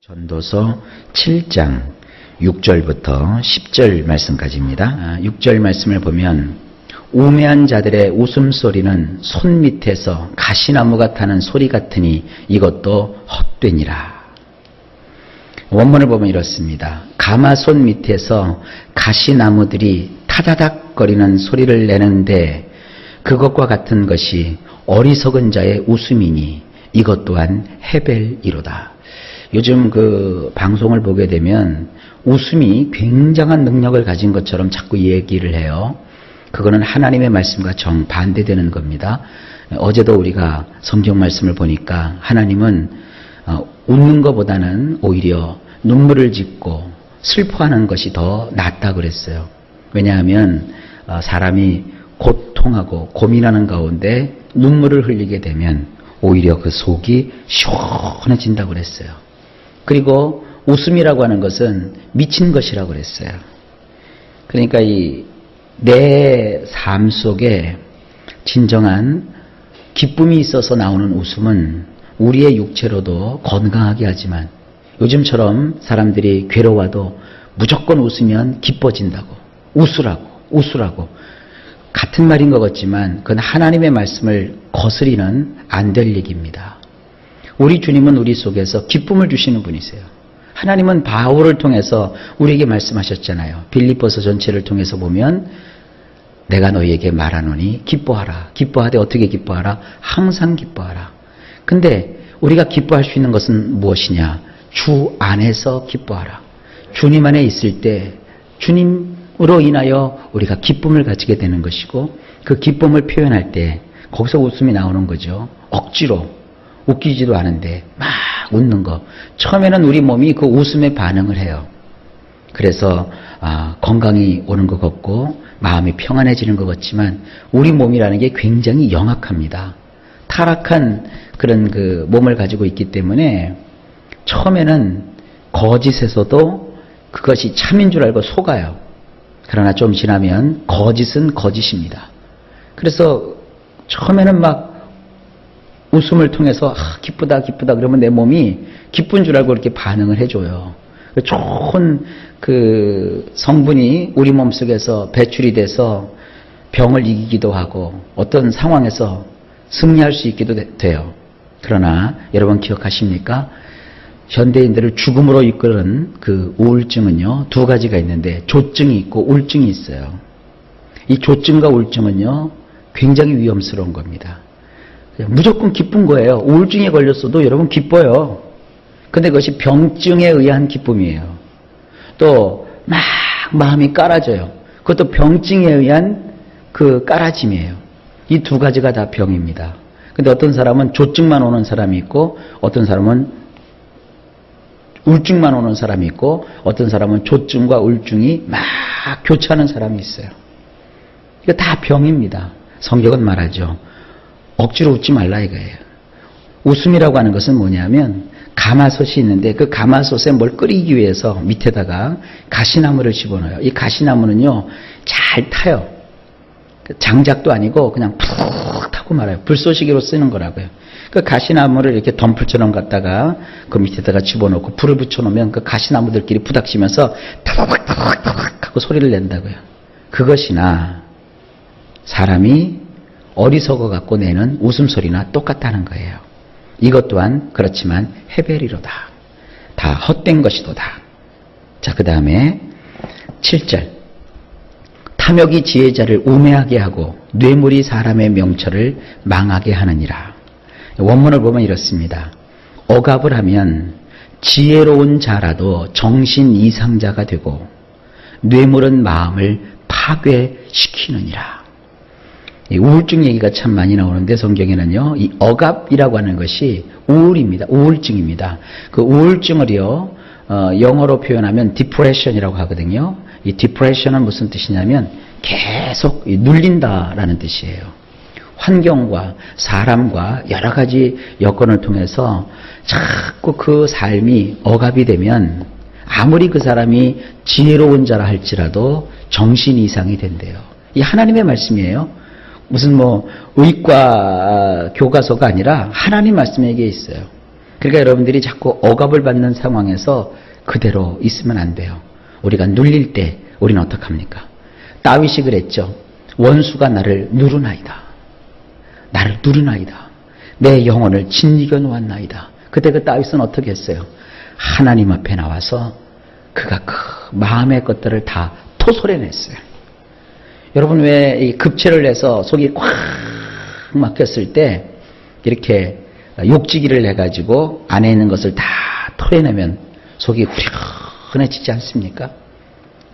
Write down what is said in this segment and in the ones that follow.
전도서 7장 6절부터 10절 말씀까지입니다. 6절 말씀을 보면 우매한 자들의 웃음소리는 손 밑에서 가시나무가 타는 소리 같으니 이것도 헛되니라. 원문을 보면 이렇습니다. 가마손 밑에서 가시나무들이 타다닥거리는 소리를 내는데 그것과 같은 것이 어리석은 자의 웃음이니 이것 또한 헤벨이로다. 요즘 그 방송을 보게 되면 웃음이 굉장한 능력을 가진 것처럼 자꾸 얘기를 해요. 그거는 하나님의 말씀과 정반대되는 겁니다. 어제도 우리가 성경 말씀을 보니까 하나님은 웃는 것보다는 오히려 눈물을 짓고 슬퍼하는 것이 더 낫다 그랬어요. 왜냐하면 사람이 고통하고 고민하는 가운데 눈물을 흘리게 되면 오히려 그 속이 시원해진다고 그랬어요. 그리고 웃음이라고 하는 것은 미친 것이라고 그랬어요. 그러니까 내 삶 속에 진정한 기쁨이 있어서 나오는 웃음은 우리의 육체로도 건강하게 하지만 요즘처럼 사람들이 괴로워도 무조건 웃으면 기뻐진다고 웃으라고 같은 말인 것 같지만 그건 하나님의 말씀을 거스리는 안 될 얘기입니다. 우리 주님은 우리 속에서 기쁨을 주시는 분이세요. 하나님은 바울을 통해서 우리에게 말씀하셨잖아요. 빌립보서 전체를 통해서 보면 내가 너희에게 말하노니 기뻐하라. 기뻐하되 어떻게 기뻐하라? 항상 기뻐하라. 근데 우리가 기뻐할 수 있는 것은 무엇이냐? 주 안에서 기뻐하라. 주님 안에 있을 때 주님으로 인하여 우리가 기쁨을 가지게 되는 것이고 그 기쁨을 표현할 때 거기서 웃음이 나오는 거죠. 억지로 웃기지도 않은데 막 웃는 거. 처음에는 우리 몸이 그 웃음에 반응을 해요. 그래서 건강이 오는 것 같고 마음이 평안해지는 것 같지만 우리 몸이라는 게 굉장히 영악합니다. 타락한 그런 그 몸을 가지고 있기 때문에 처음에는 거짓에서도 그것이 참인 줄 알고 속아요. 그러나 좀 지나면 거짓은 거짓입니다. 그래서 처음에는 막 웃음을 통해서 기쁘다 그러면 내 몸이 기쁜 줄 알고 이렇게 반응을 해줘요. 좋은 그 성분이 우리 몸속에서 배출이 돼서 병을 이기기도 하고 어떤 상황에서 승리할 수 있기도 돼요. 그러나 여러분 기억하십니까? 현대인들을 죽음으로 이끄는 그 우울증은요, 두 가지가 있는데 조증이 있고 우울증이 있어요. 이 조증과 우울증은요, 굉장히 위험스러운 겁니다. 무조건 기쁜 거예요. 우울증에 걸렸어도 여러분 기뻐요. 근데 그것이 병증에 의한 기쁨이에요. 또 막 마음이 깔아져요. 그것도 병증에 의한 그 깔아짐이에요. 이 두 가지가 다 병입니다. 근데 어떤 사람은 조증만 오는 사람이 있고 어떤 사람은 우울증만 오는 사람이 있고 어떤 사람은 조증과 우울증이 막 교차하는 사람이 있어요. 이거 다 병입니다. 성경은 말하죠. 억지로 웃지 말라 이거예요. 웃음이라고 하는 것은 뭐냐면 가마솥이 있는데 그 가마솥에 뭘 끓이기 위해서 밑에다가 가시나무를 집어넣어요. 이 가시나무는요 잘 타요. 장작도 아니고 그냥 푹 타고 말아요. 불쏘시개로 쓰는 거라고요. 그 가시나무를 이렇게 덤불처럼 갖다가 그 밑에다가 집어넣고 불을 붙여놓으면 그 가시나무들끼리 부닥치면서 타박타박 하고 소리를 낸다고요. 그것이나 사람이 어리석어 갖고 내는 웃음소리나 똑같다는 거예요. 이것 또한 그렇지만 헤벨이로다. 다 헛된 것이도다. 자, 그 다음에 7절. 탐욕이 지혜자를 우매하게 하고 뇌물이 사람의 명철을 망하게 하느니라. 원문을 보면 이렇습니다. 억압을 하면 지혜로운 자라도 정신 이상자가 되고 뇌물은 마음을 파괴시키느니라. 이 우울증 얘기가 참 많이 나오는데 성경에는요, 이 억압이라고 하는 것이 우울입니다. 우울증입니다. 그 우울증을요, 영어로 표현하면 depression이라고 하거든요. 이 depression은 무슨 뜻이냐면 계속 눌린다라는 뜻이에요. 환경과 사람과 여러 가지 여건을 통해서 자꾸 그 삶이 억압이 되면 아무리 그 사람이 지혜로운 자라 할지라도 정신 이상이 된대요. 이 하나님의 말씀이에요. 무슨 의과 교과서가 아니라 하나님 말씀에 있어요. 그러니까 여러분들이 자꾸 억압을 받는 상황에서 그대로 있으면 안 돼요. 우리가 눌릴 때 우리는 어떡합니까? 다윗이 그랬죠. 원수가 나를 누르나이다. 나를 누르나이다. 내 영혼을 짓이겨 놓았나이다. 그때 그 다윗은 어떻게 했어요? 하나님 앞에 나와서 그가 그 마음의 것들을 다 토설해냈어요. 여러분 왜 이 급체를 해서 속이 꽉 막혔을 때 이렇게 욕지기를 해가지고 안에 있는 것을 다 털어내면 속이 후련해지지 않습니까?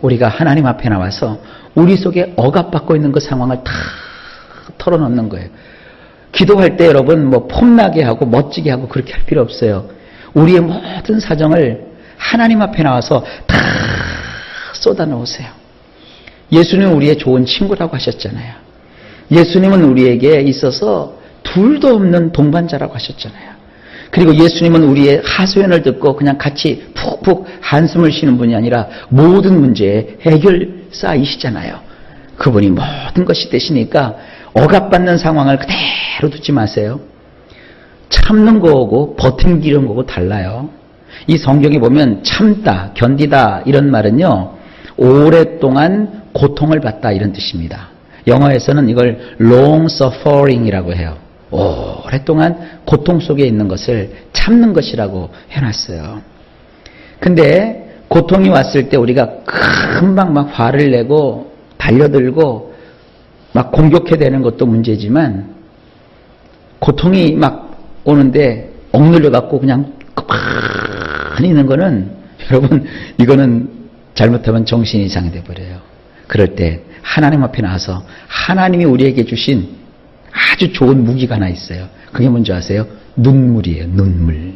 우리가 하나님 앞에 나와서 우리 속에 억압받고 있는 그 상황을 다 털어놓는 거예요. 기도할 때 여러분 뭐 폼나게 하고 멋지게 하고 그렇게 할 필요 없어요. 우리의 모든 사정을 하나님 앞에 나와서 다 쏟아놓으세요. 예수님은 우리의 좋은 친구라고 하셨잖아요. 예수님은 우리에게 있어서 둘도 없는 동반자라고 하셨잖아요. 그리고 예수님은 우리의 하소연을 듣고 그냥 같이 푹푹 한숨을 쉬는 분이 아니라 모든 문제의 해결사이시잖아요. 그분이 모든 것이 되시니까 억압받는 상황을 그대로 두지 마세요. 참는 거하고 버틴기는 거하고 달라요. 이 성경에 보면 참다, 견디다 이런 말은요. 오랫동안 고통을 받다 이런 뜻입니다. 영어에서는 이걸 long suffering이라고 해요. 오랫동안 고통 속에 있는 것을 참는 것이라고 해놨어요. 근데 고통이 왔을 때 우리가 금방 막 화를 내고 달려들고 막 공격해대는 것도 문제지만 고통이 막 오는데 억눌려 갖고 그냥 가만히 있는 거는 여러분 이거는 잘못하면 정신이 이상이 돼버려요. 그럴 때 하나님 앞에 나와서 하나님이 우리에게 주신 아주 좋은 무기가 하나 있어요. 그게 뭔지 아세요? 눈물이에요. 눈물.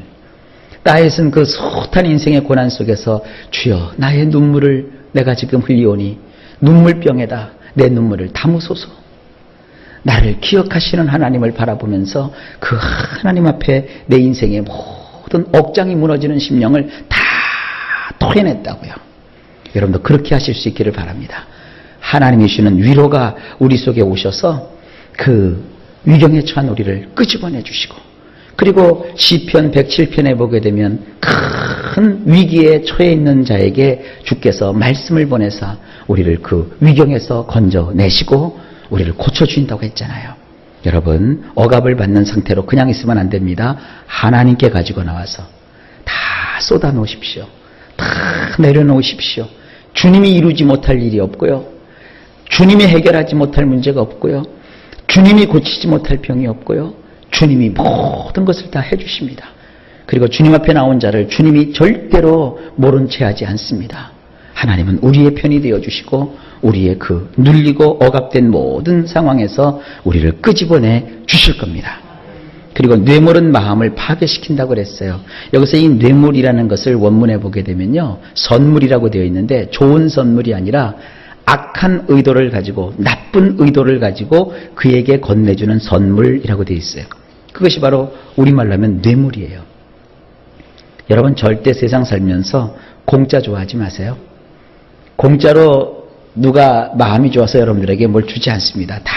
다윗은 그 숱한 인생의 고난 속에서 주여 나의 눈물을 내가 지금 흘리오니 눈물병에다 내 눈물을 담으소서. 나를 기억하시는 하나님을 바라보면서 그 하나님 앞에 내 인생의 모든 억장이 무너지는 심령을 다 토해냈다고요. 여러분도 그렇게 하실 수 있기를 바랍니다. 하나님이 주시는 위로가 우리 속에 오셔서 그 위경에 처한 우리를 끄집어내 주시고 그리고 시편 107편에 보게 되면 큰 위기에 처해 있는 자에게 주께서 말씀을 보내사 우리를 그 위경에서 건져내시고 우리를 고쳐주신다고 했잖아요. 여러분 억압을 받는 상태로 그냥 있으면 안 됩니다. 하나님께 가지고 나와서 다 쏟아놓으십시오. 다 내려놓으십시오. 주님이 이루지 못할 일이 없고요. 주님이 해결하지 못할 문제가 없고요. 주님이 고치지 못할 병이 없고요. 주님이 모든 것을 다 해주십니다. 그리고 주님 앞에 나온 자를 주님이 절대로 모른 채 하지 않습니다. 하나님은 우리의 편이 되어주시고 우리의 그 눌리고 억압된 모든 상황에서 우리를 끄집어내 주실 겁니다. 그리고 뇌물은 마음을 파괴시킨다고 그랬어요. 여기서 이 뇌물이라는 것을 원문에 보게 되면요. 선물이라고 되어 있는데 좋은 선물이 아니라 악한 의도를 가지고 나쁜 의도를 가지고 그에게 건네주는 선물이라고 되어 있어요. 그것이 바로 우리말로 하면 뇌물이에요. 여러분 절대 세상 살면서 공짜 좋아하지 마세요. 공짜로 누가 마음이 좋아서 여러분들에게 뭘 주지 않습니다. 다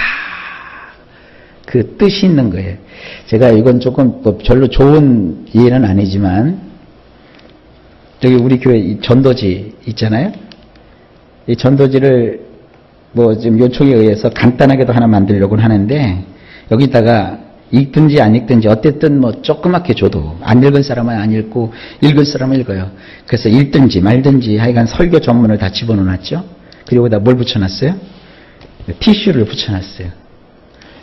그 뜻이 있는 거예요. 제가 이건 조금 별로 좋은 예는 아니지만 저기 우리 교회 이 전도지 있잖아요. 이 전도지를 뭐 지금 요청에 의해서 간단하게도 하나 만들려고 하는데 여기다가 읽든지 안 읽든지 어쨌든 뭐 조그맣게 줘도 안 읽은 사람은 안 읽고 읽은 사람은 읽어요. 그래서 읽든지 말든지 하여간 설교 전문을 다 집어넣어놨죠. 그리고 여기다 뭘 붙여놨어요? 티슈를 붙여놨어요.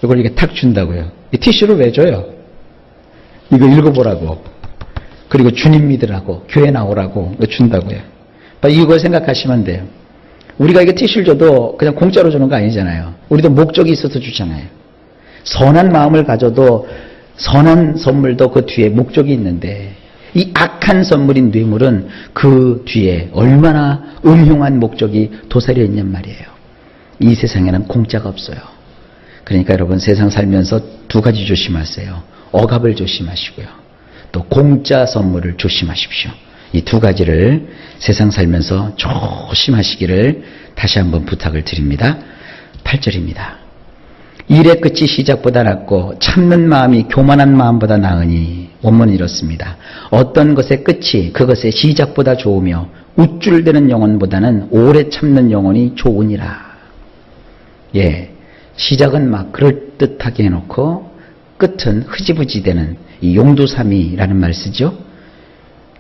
이걸 이렇게 탁 준다고요. 이 티슈를 왜 줘요? 이거 읽어보라고. 그리고 주님 믿으라고 교회 나오라고 준다고요. 이거 생각하시면 돼요. 우리가 이게 티슈를 줘도 그냥 공짜로 주는 거 아니잖아요. 우리도 목적이 있어서 주잖아요. 선한 마음을 가져도 선한 선물도 그 뒤에 목적이 있는데 이 악한 선물인 뇌물은 그 뒤에 얼마나 음흉한 목적이 도사려 있냔 말이에요. 이 세상에는 공짜가 없어요. 그러니까 여러분 세상 살면서 두 가지 조심하세요. 억압을 조심하시고요. 또 공짜 선물을 조심하십시오. 이 두 가지를 세상 살면서 조심하시기를 다시 한번 부탁을 드립니다. 8절입니다. 일의 끝이 시작보다 낫고 참는 마음이 교만한 마음보다 나으니 원문은 이렇습니다. 어떤 것의 끝이 그것의 시작보다 좋으며 우쭐대는 영혼보다는 오래 참는 영혼이 좋으니라. 예, 시작은 막 그럴듯하게 해놓고 끝은 흐지부지되는 이 용두삼이라는 말 쓰죠.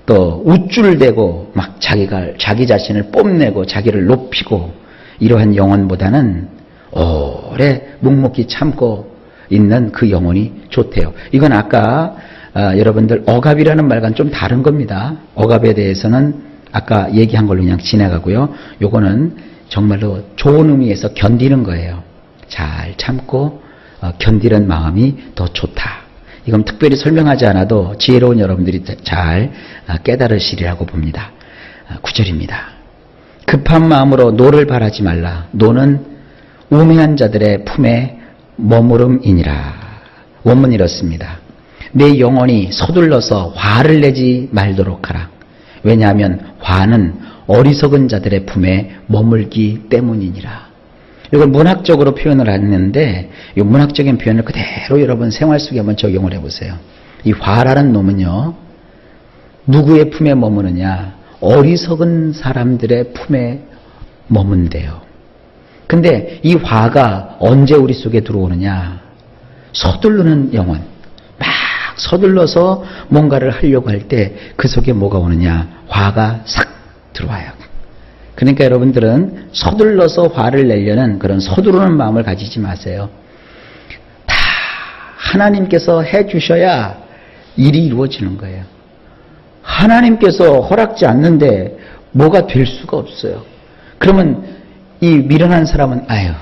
또 우쭐대고 막 자기 자신을 뽐내고 자기를 높이고 이러한 영혼보다는 오래 묵묵히 참고 있는 그 영혼이 좋대요. 이건 아까 여러분들 억압이라는 말과는 좀 다른 겁니다. 억압에 대해서는 아까 얘기한 걸로 그냥 지나가고요. 요거는 정말로 좋은 의미에서 견디는 거예요. 잘 참고 견디는 마음이 더 좋다. 이건 특별히 설명하지 않아도 지혜로운 여러분들이 잘 깨달으시리라고 봅니다. 9절입니다. 급한 마음으로 노를 바라지 말라. 노는 우매한 자들의 품에 머무름이니라. 원문 이렇습니다. 내 영혼이 서둘러서 화를 내지 말도록 하라. 왜냐하면 화는 어리석은 자들의 품에 머물기 때문이니라. 이걸 문학적으로 표현을 했는데 이 문학적인 표현을 그대로 여러분 생활 속에 한번 적용을 해보세요. 이 화라는 놈은요, 누구의 품에 머무느냐? 어리석은 사람들의 품에 머문대요. 근데 이 화가 언제 우리 속에 들어오느냐? 서두르는 영혼, 막 서둘러서 뭔가를 하려고 할 때 그 속에 뭐가 오느냐? 화가 싹 들어와요. 그러니까 여러분들은 서둘러서 화를 내려는 그런 서두르는 마음을 가지지 마세요. 다 하나님께서 해주셔야 일이 이루어지는 거예요. 하나님께서 허락지 않는데 뭐가 될 수가 없어요. 그러면 이 미련한 사람은 아유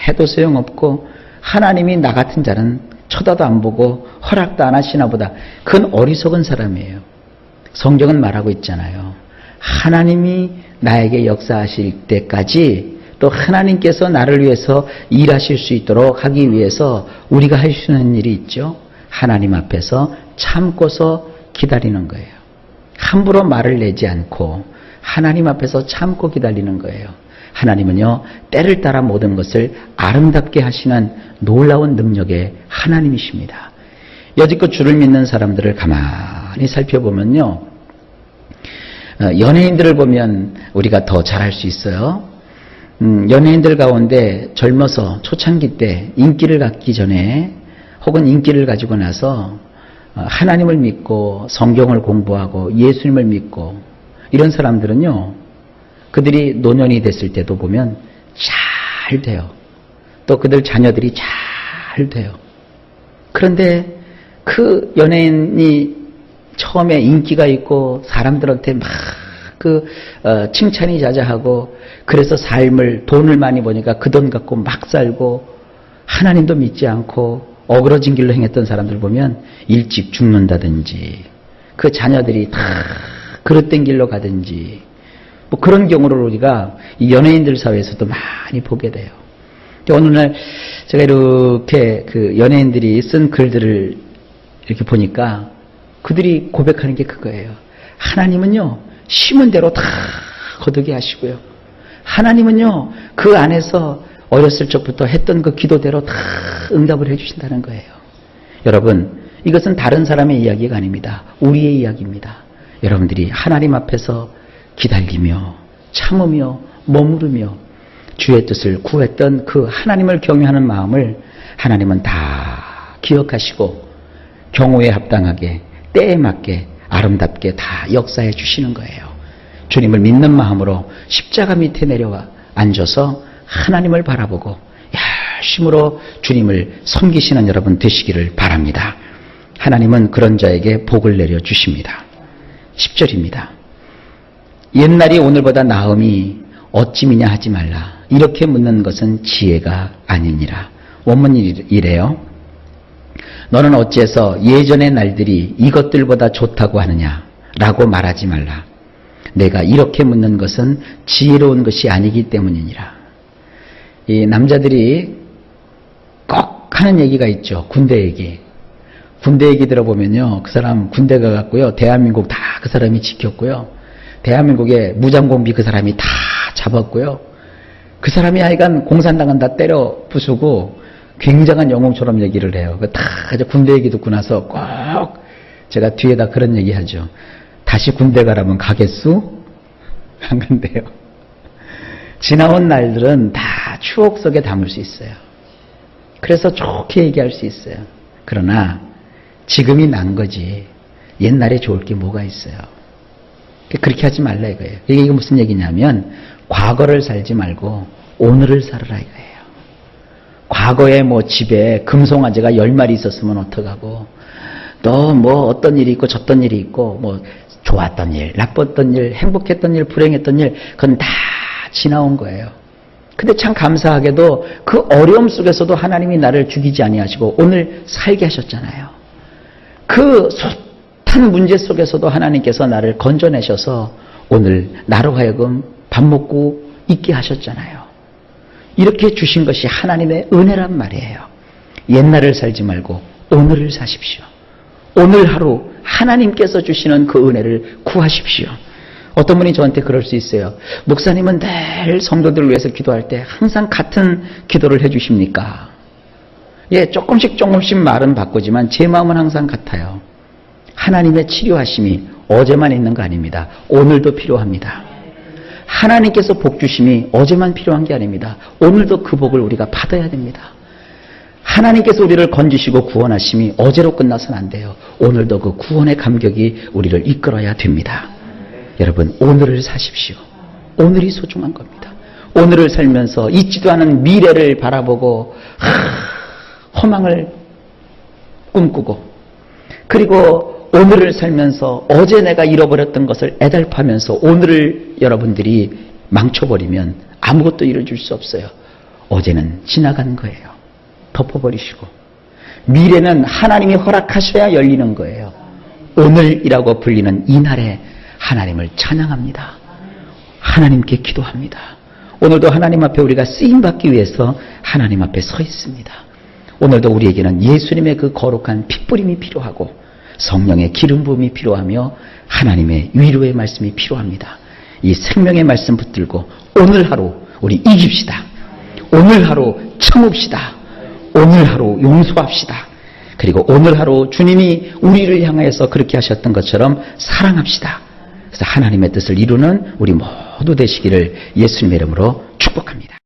해도 소용없고 하나님이 나 같은 자는 쳐다도 안 보고 허락도 안 하시나 보다. 그건 어리석은 사람이에요. 성경은 말하고 있잖아요. 하나님이 나에게 역사하실 때까지 또 하나님께서 나를 위해서 일하실 수 있도록 하기 위해서 우리가 할 수 있는 일이 있죠. 하나님 앞에서 참고서 기다리는 거예요. 함부로 말을 내지 않고 하나님 앞에서 참고 기다리는 거예요. 하나님은요, 때를 따라 모든 것을 아름답게 하시는 놀라운 능력의 하나님이십니다. 여지껏 주를 믿는 사람들을 가만히 살펴보면요, 연예인들을 보면 우리가 더 잘할 수 있어요. 연예인들 가운데 젊어서 초창기 때 인기를 갖기 전에 혹은 인기를 가지고 나서 하나님을 믿고 성경을 공부하고 예수님을 믿고 이런 사람들은요, 그들이 노년이 됐을 때도 보면 잘 돼요. 또 그들 자녀들이 잘 돼요. 그런데 그 연예인이 처음에 인기가 있고 사람들한테 막 칭찬이 자자하고 그래서 삶을 돈을 많이 버니까 그 돈 갖고 막 살고 하나님도 믿지 않고 어그러진 길로 행했던 사람들 보면 일찍 죽는다든지 그 자녀들이 다 그릇된 길로 가든지 뭐 그런 경우를 우리가 이 연예인들 사회에서도 많이 보게 돼요. 어느 날 제가 이렇게 그 연예인들이 쓴 글들을 이렇게 보니까 그들이 고백하는 게 그거예요. 하나님은요, 심은 대로 다 거두게 하시고요. 하나님은요, 그 안에서 어렸을 적부터 했던 그 기도대로 다 응답을 해주신다는 거예요. 여러분, 이것은 다른 사람의 이야기가 아닙니다. 우리의 이야기입니다. 여러분들이 하나님 앞에서 기다리며 참으며 머무르며 주의 뜻을 구했던 그 하나님을 경외하는 마음을 하나님은 다 기억하시고 경우에 합당하게 때에 맞게 아름답게 다 역사해 주시는 거예요. 주님을 믿는 마음으로 십자가 밑에 내려와 앉아서 하나님을 바라보고 열심으로 주님을 섬기시는 여러분 되시기를 바랍니다. 하나님은 그런 자에게 복을 내려주십니다. 10절입니다. 옛날이 오늘보다 나음이 어찌 미냐 하지 말라. 이렇게 묻는 것은 지혜가 아니니라. 원문이 이래요. 너는 어째서 예전의 날들이 이것들보다 좋다고 하느냐 라고 말하지 말라. 내가 이렇게 묻는 것은 지혜로운 것이 아니기 때문이니라. 이 남자들이 꼭 하는 얘기가 있죠. 군대 얘기. 군대 얘기 들어보면요, 그 사람 군대 가갖고요, 대한민국 다 그 사람이 지켰고요, 대한민국의 무장공비 그 사람이 다 잡았고요, 그 사람이 하여간 공산당은 다 때려 부수고 굉장한 영웅처럼 얘기를 해요. 다 이제 군대 얘기 듣고 나서 꼭 제가 뒤에다 그런 얘기 하죠. 다시 군대 가라면 가겠수? 안 간대요. 지나온 날들은 다 추억 속에 담을 수 있어요. 그래서 좋게 얘기할 수 있어요. 그러나 지금이 난 거지 옛날에 좋을 게 뭐가 있어요. 그렇게 하지 말라 이거예요. 이게 무슨 얘기냐면 과거를 살지 말고 오늘을 살아라 이거예요. 과거에 뭐 집에 금송아지가 10마리 있었으면 어떡하고 또 뭐 어떤 일이 있고 저떤 일이 있고 뭐 좋았던 일, 나빴던 일, 행복했던 일, 불행했던 일 그건 다 지나온 거예요. 근데 참 감사하게도 그 어려움 속에서도 하나님이 나를 죽이지 아니하시고 오늘 살게 하셨잖아요. 그 숱한 문제 속에서도 하나님께서 나를 건져내셔서 오늘 나로 하여금 밥 먹고 있게 하셨잖아요. 이렇게 주신 것이 하나님의 은혜란 말이에요. 옛날을 살지 말고 오늘을 사십시오. 오늘 하루 하나님께서 주시는 그 은혜를 구하십시오. 어떤 분이 저한테 그럴 수 있어요. 목사님은 늘 성도들을 위해서 기도할 때 항상 같은 기도를 해주십니까? 예, 조금씩 말은 바꾸지만 제 마음은 항상 같아요. 하나님의 치료하심이 어제만 있는 거 아닙니다. 오늘도 필요합니다. 하나님께서 복 주심이 어제만 필요한 게 아닙니다. 오늘도 그 복을 우리가 받아야 됩니다. 하나님께서 우리를 건지시고 구원하심이 어제로 끝나서는 안 돼요. 오늘도 그 구원의 감격이 우리를 이끌어야 됩니다. 여러분, 오늘을 사십시오. 오늘이 소중한 겁니다. 오늘을 살면서 있지도 않은 미래를 바라보고 허망을 꿈꾸고 그리고 오늘을 살면서 어제 내가 잃어버렸던 것을 애달파면서 오늘을 여러분들이 망쳐버리면 아무것도 이뤄줄 수 없어요. 어제는 지나간 거예요. 덮어버리시고 미래는 하나님이 허락하셔야 열리는 거예요. 오늘이라고 불리는 이 날에 하나님을 찬양합니다. 하나님께 기도합니다. 오늘도 하나님 앞에 우리가 쓰임받기 위해서 하나님 앞에 서 있습니다. 오늘도 우리에게는 예수님의 그 거룩한 핏부림이 필요하고 성령의 기름 부음이 필요하며 하나님의 위로의 말씀이 필요합니다. 이 생명의 말씀 붙들고 오늘 하루 우리 이깁시다. 오늘 하루 참읍시다. 오늘 하루 용서합시다. 그리고 오늘 하루 주님이 우리를 향하여서 그렇게 하셨던 것처럼 사랑합시다. 그래서 하나님의 뜻을 이루는 우리 모두 되시기를 예수님의 이름으로 축복합니다.